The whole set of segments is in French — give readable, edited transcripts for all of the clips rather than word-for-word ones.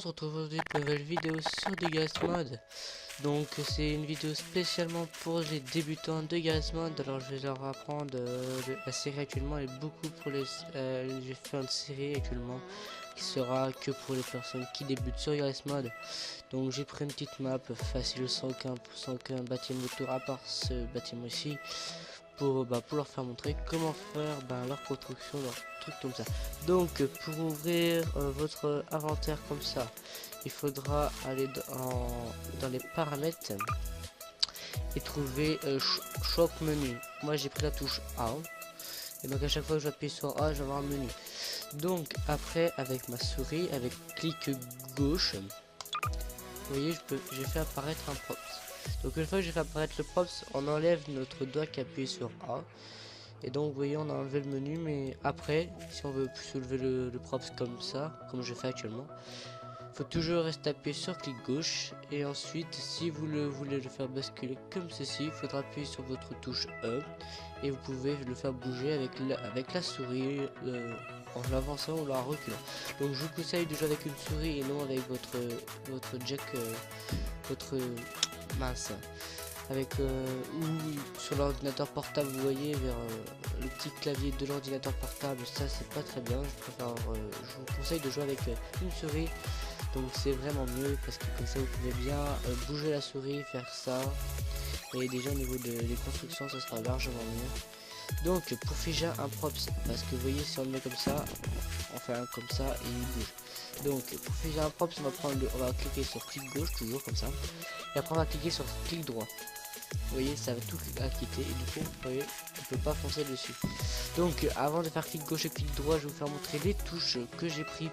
se retrouve aujourd'hui pour une nouvelle vidéo sur du Garry's Mod. Donc c'est une vidéo spécialement pour les débutants de Garry's Mod. Alors je vais leur apprendre la série actuellement est beaucoup pour les... j'ai fait une série actuellement qui sera que pour les personnes qui débutent sur Garry's Mod. Donc j'ai pris une petite map facile sans qu'un bâtiment autour à part ce bâtiment ici. Pour leur faire montrer comment faire leur construction, leur truc comme ça. Donc pour ouvrir votre inventaire comme ça, il faudra aller dans les paramètres et trouver shop menu. Moi j'ai pris la touche A, et donc à chaque fois que j'appuie sur A, je vais avoir un menu. Donc après, avec ma souris, avec clic gauche, vous voyez, j'ai fait apparaître un props. Donc une fois que j'ai fait apparaître le props, on enlève notre doigt qui appuie sur A. Et donc vous voyez, on a enlevé le menu, mais après, si on veut soulever le props comme ça, comme je fais actuellement, faut toujours rester appuyé sur clic gauche. Et ensuite, si vous voulez le faire basculer comme ceci, il faudra appuyer sur votre touche E. Et vous pouvez le faire bouger avec la souris en l'avançant ou la reculant. Donc je vous conseille de jouer avec une souris et non avec votre jack, votre mince, avec ou sur l'ordinateur portable. Vous voyez vers le petit clavier de l'ordinateur portable, ça c'est pas très bien. Je vous conseille de jouer avec une souris. Donc c'est vraiment mieux parce que comme ça vous pouvez bien bouger la souris, faire ça. Et déjà au niveau des constructions, ça sera largement mieux. Donc pour figer un props, parce que vous voyez, si on le met comme ça, on fait un comme ça et il bouge. Donc pour figer un props, on va cliquer sur clic gauche, toujours comme ça, et après on va cliquer sur clic droit. Vous voyez, ça va tout quitter, et du coup vous voyez, on peut pas foncer dessus. Donc avant de faire clic gauche et clic droit, je vais vous faire montrer les touches que j'ai pris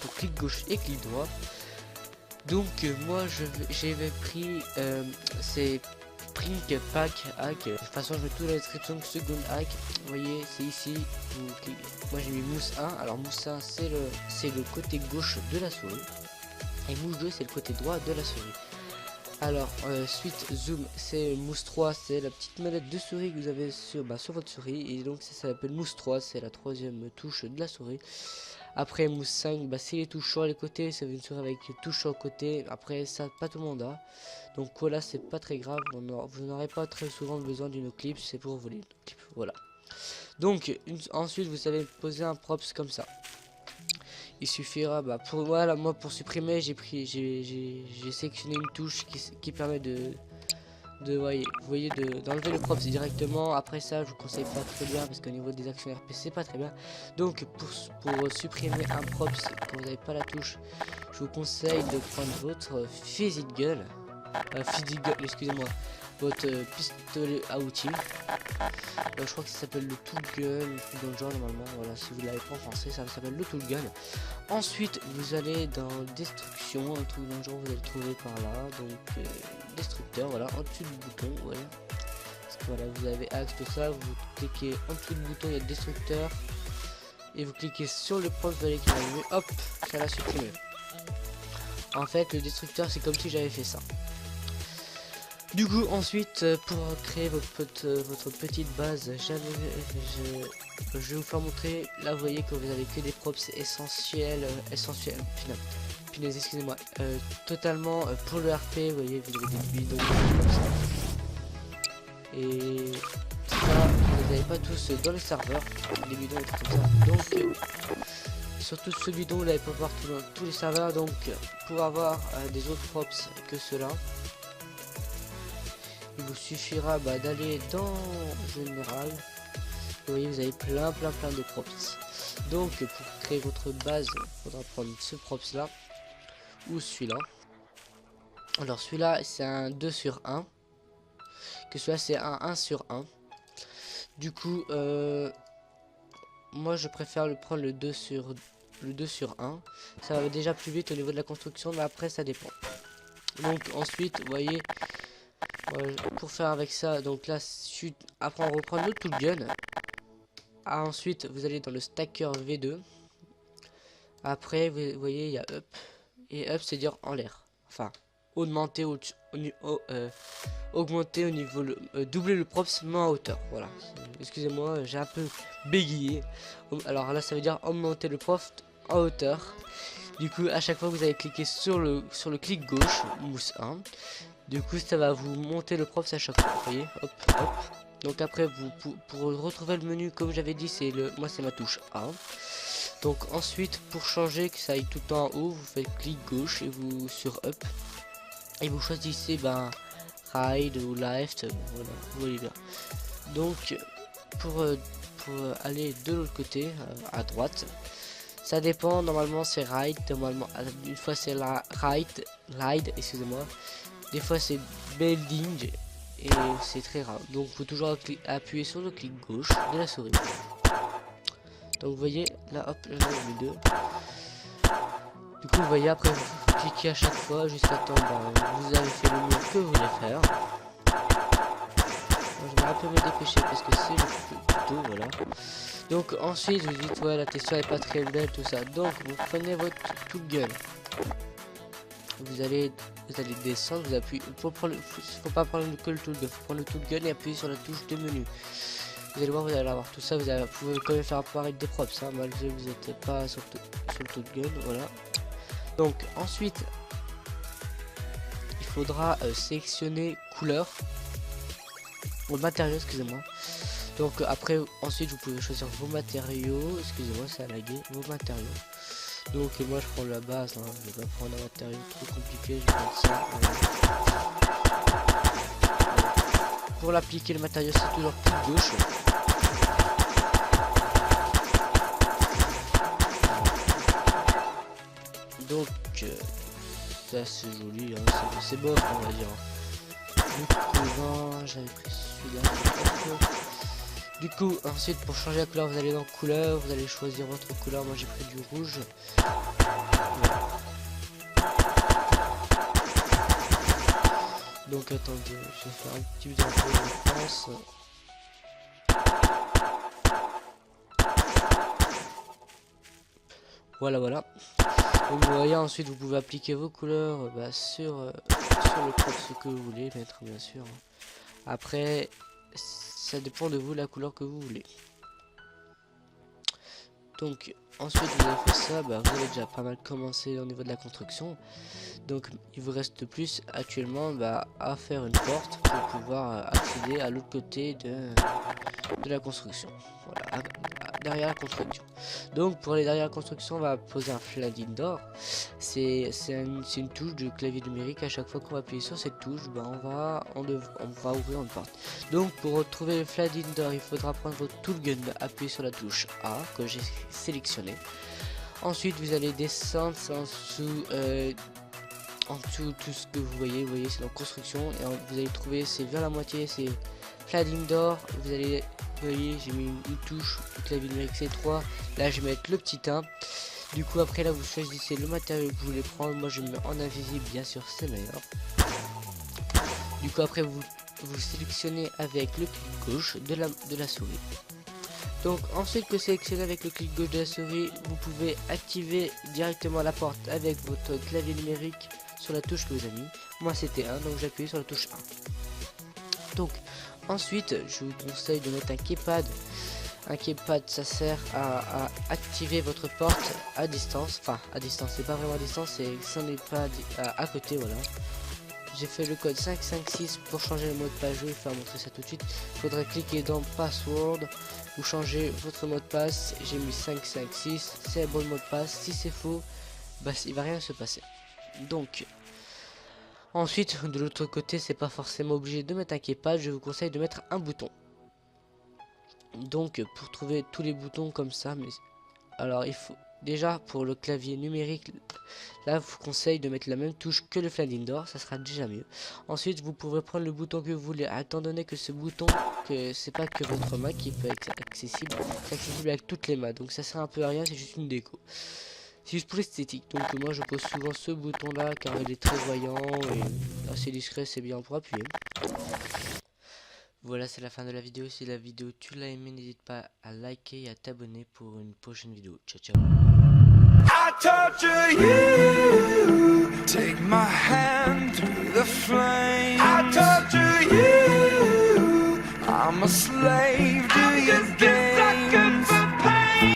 pour clic gauche et clic droit. Donc moi j'avais pris c'est Prink Pack Hack. De toute façon je mets tout dans la description. Second Hack, vous voyez, c'est ici. Moi j'ai mis Mousse 1. Alors Mousse 1 c'est le côté gauche de la souris, et Mousse 2 c'est le côté droit de la souris. Alors suite Zoom, c'est Mousse 3, c'est la petite manette de souris que vous avez sur votre souris, et donc ça s'appelle Mousse 3, c'est la troisième touche de la souris. Après Mousse 5, c'est les touches sur les côtés, c'est une souris avec touches sur le côté. Après ça, pas tout le monde a. Donc voilà, c'est pas très grave, vous n'aurez pas très souvent besoin d'une clip, c'est pour voler une clip, voilà. Donc ensuite vous savez poser un props comme ça. Il suffira, pour supprimer, j'ai sélectionné une touche qui permet d'enlever le props directement. Après ça, je vous conseille pas très bien parce qu'au niveau des actions RP c'est pas très bien. Donc pour supprimer un props quand vous n'avez pas la touche, je vous conseille de prendre votre physique gun, excusez-moi, votre pistolet à outils. Je crois que ça s'appelle le tool gun, dans le genre normalement. Voilà, si vous l'avez pas en français, ça s'appelle le tool gun. Ensuite, vous allez dans destruction, un truc dans le genre, vous allez le trouver par là. Donc destructeur, voilà, en dessous du bouton, voilà. Parce que voilà, vous avez axe, tout ça, vous cliquez en dessous du bouton, il y a destructeur, et vous cliquez sur le point, vous allez qui va arriver, hop, ça l'a supprimé. En fait, le destructeur, c'est comme si j'avais fait ça. Du coup, ensuite, pour créer votre petite base, je vais vous faire montrer. Là, vous voyez que vous avez que des props essentiels, punaise, excusez-moi, totalement pour le RP. Vous voyez, vous avez des bidons comme ça. Et ça, vous n'avez pas tous dans les serveurs, des bidons et tout comme ça. Donc, surtout ce bidon, vous n'allez pas voir tous les serveurs. Donc, pour avoir des autres props que ceux-là, il vous suffira d'aller dans général. Vous voyez, vous avez plein de props. Donc pour créer votre base, il faudra prendre ce props là ou celui-là. Alors celui-là c'est un 2 sur 1, que celui-là c'est un 1 sur 1. Du coup moi je préfère prendre le 2 sur 1. Ça va déjà plus vite au niveau de la construction, mais après ça dépend. Donc ensuite vous voyez, pour faire avec ça, donc là après on reprend notre tool gun. Ensuite vous allez dans le stacker V2. Après vous voyez il y a up, et up c'est dire en l'air, enfin augmenter augmenter au niveau doubler le props mais en hauteur. Voilà, excusez-moi, j'ai un peu bégayé. Alors là ça veut dire augmenter le props en hauteur. Du coup à chaque fois vous allez cliquer sur le clic gauche, mousse 1. Du coup ça va vous monter le props à chaque fois, vous voyez, hop hop. Donc après vous pour retrouver le menu comme j'avais dit, c'est moi c'est ma touche A. Donc ensuite pour changer que ça aille tout en haut, vous faites clic gauche et vous sur up et vous choisissez right ou left, voilà, vous voyez bien. Donc pour aller de l'autre côté à droite, ça dépend, normalement c'est right, normalement une fois c'est la right, excusez-moi, des fois c'est building et c'est très rare. Donc faut toujours appuyer sur le clic gauche de la souris. Donc vous voyez là, hop, là j'ai 2. Du coup vous voyez, après vous cliquez à chaque fois jusqu'à temps vous avez fait le mur que vous voulez faire. Moi, je vais un peu me dépêcher parce que c'est le tuto, voilà. Donc ensuite vous dites ouais la texture est pas très belle tout ça. Donc vous prenez votre tool gun. Vous allez descendre, vous appuyez. Faut pas prendre que le tool gun, faut prendre le tool gun et appuyer sur la touche de menu. Vous allez voir, vous allez avoir tout ça, vous pouvez quand même faire apparaître des props, hein, malgré que vous n'êtes pas sur le tool gun, voilà. Donc ensuite, il faudra sélectionner couleur, ou matériaux, excusez-moi. Donc après, ensuite vous pouvez choisir vos matériaux, excusez-moi, ça a lagué, vos matériaux. Donc moi je prends la base, hein, je vais pas prendre un matériau trop compliqué, je vais prendre ça. Pour l'appliquer le matériau c'est toujours clic gauche. Donc ça c'est joli, hein, c'est beau on va dire. Du coup j'avais pris celui-là. Du coup ensuite pour changer la couleur vous allez dans couleur, vous allez choisir votre couleur, moi j'ai pris du rouge. Donc attendez, je vais faire un petit peu de France. Voilà. Donc vous voyez, ensuite vous pouvez appliquer vos couleurs sur le props que vous voulez mettre, bien sûr. Après ça dépend de vous la couleur que vous voulez. Donc ensuite vous avez fait ça, vous avez déjà pas mal commencé au niveau de la construction. Donc il vous reste plus actuellement à faire une porte pour pouvoir accéder à l'autre côté de la construction. Voilà, derrière la construction. Donc pour aller derrière la construction, on va poser un sliding door. C'est une touche de clavier numérique. À chaque fois qu'on va appuyer sur cette touche, on va ouvrir une porte. Donc pour retrouver le sliding door, il faudra prendre votre tool gun, appuyer sur la touche A que j'ai sélectionné. Ensuite vous allez descendre en dessous tout ce que vous voyez c'est la construction et vous allez trouver, c'est vers la moitié, c'est sliding door. Vous voyez j'ai mis une touche du clavier numérique C3, là je vais mettre le petit 1. Du coup après là vous choisissez le matériau que vous voulez prendre, moi je mets en invisible, bien sûr c'est meilleur. Du coup après vous sélectionnez avec le clic gauche de la souris. Donc ensuite que sélectionnez avec le clic gauche de la souris, vous pouvez activer directement la porte avec votre clavier numérique sur la touche que vous avez mis. Moi c'était 1, donc j'appuie sur la touche 1. Donc ensuite je vous conseille de mettre un keypad. Un keypad ça sert à activer votre porte à distance. Enfin à distance, c'est pas vraiment à distance, c'est ça n'est pas à côté, voilà. J'ai fait le code 556 pour changer le mot de passe, je vais vous faire montrer ça tout de suite. Il faudrait cliquer dans password, vous changez votre mot de passe, j'ai mis 556, c'est le bon mot de passe, si c'est faux, il va rien se passer. Donc ensuite de l'autre côté, c'est pas forcément obligé de mettre un keypad, je vous conseille de mettre un bouton. Donc pour trouver tous les boutons comme ça, mais alors il faut déjà pour le clavier numérique, là je vous conseille de mettre la même touche que le sliding door, ça sera déjà mieux. Ensuite vous pourrez prendre le bouton que vous voulez, étant donné que ce bouton, que c'est pas que votre main qui peut être accessible, c'est accessible avec toutes les mains, donc ça sert un peu à rien, c'est juste une déco. C'est juste pour l'esthétique, donc moi je pose souvent ce bouton là car il est très voyant et assez discret, c'est bien pour appuyer. Voilà, c'est la fin de la vidéo. Si la vidéo tu l'as aimé, n'hésite pas à liker et à t'abonner pour une prochaine vidéo. Ciao ciao. I torture you, take my hand through the flame. I torture you, I'm a slave to your game.